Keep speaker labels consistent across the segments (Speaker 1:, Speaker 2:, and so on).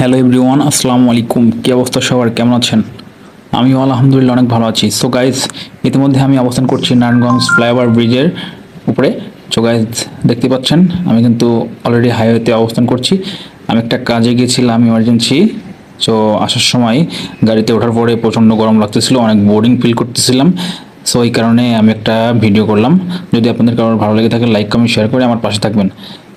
Speaker 1: Hello everyone, আসসালামু আলাইকুম। কী অবস্থা সবার, কেমন আছেন? আমিও আলহামদুলিল্লাহ অনেক ভালো আছি। সো গাইজ, ইতিমধ্যে আমি অবস্থান করছি নারায়ণগঞ্জ ফ্লাইওভার ব্রিজের উপরে। সো গাইজ, দেখতে পাচ্ছেন আমি কিন্তু অলরেডি হাইওয়েতে অবস্থান করছি। আমি একটা কাজে গিয়েছিলাম ইমার্জেন্সি। সো আসার সময় গাড়িতে ওঠার পরে প্রচণ্ড গরম লাগতেছিল, অনেক বোরিং ফিল করতেছিলাম। সো এই কারণে আমি একটা ভিডিও করলাম। যদি আপনাদের কারোর ভালো লেগে থাকে, লাইক কমেন্ট শেয়ার করে আমার পাশে থাকবেন।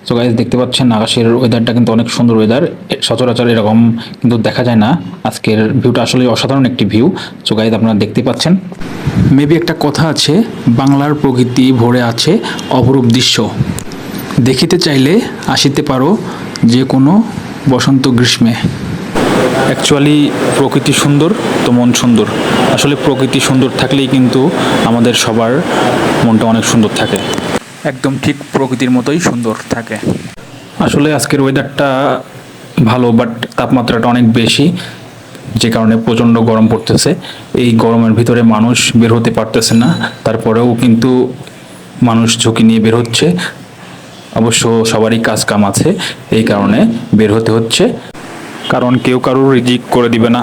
Speaker 1: সো গাইজ, দেখতে পাচ্ছেন আকাশের ওয়েদারটা কিন্তু অনেক সুন্দর ওয়েদার। সচরাচর এরকম কিন্তু দেখা যায় না। আজকের ভিউটা আসলে অসাধারণ একটি ভিউ। সো গাইজ, আপনারা দেখতে পাচ্ছেন। মেবি একটা কথা আছে, বাংলার প্রকৃতি ভরে আছে অপরূপ দৃশ্য। দেখিতে চাইলে আসিতে পারো যে কোনো বসন্ত গ্রীষ্মে। অ্যাকচুয়ালি প্রকৃতি সুন্দর তো মন সুন্দর। আসলে প্রকৃতি সুন্দর থাকলেই কিন্তু আমাদের সবার মনটা অনেক সুন্দর থাকে, একদম ঠিক প্রকৃতির মতোই সুন্দর থাকে। আসলে আজকের ওয়েদারটা ভালো, বাট তাপমাত্রাটা অনেক বেশি, যে কারণে প্রচণ্ড গরম পড়তেছে। এই গরমের ভিতরে মানুষ বের হতে পারতেছে না, তারপরেও কিন্তু মানুষ ঝুঁকি নিয়ে বের হচ্ছে। অবশ্য সবারই কাজ কাম আছে, এই কারণে বের হতে হচ্ছে, কারণ কেউ কারোর রিজিক করে দিবে না।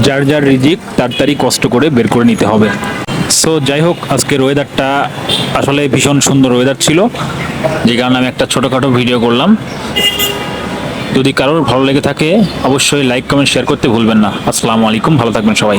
Speaker 1: যার যার রিজিক তাড়াতাড়ি কষ্ট করে বের করে নিতে হবে। সো যাই হোক, আজকের ওয়েদারটা আসলে ভীষণ সুন্দর ওয়েদার ছিল, যে কারণে আমি একটা ছোটোখাটো ভিডিও করলাম। যদি কারোর ভালো লেগে থাকে অবশ্যই লাইক কমেন্ট শেয়ার করতে ভুলবেন না। আসসালামু আলাইকুম, ভালো থাকবেন সবাই।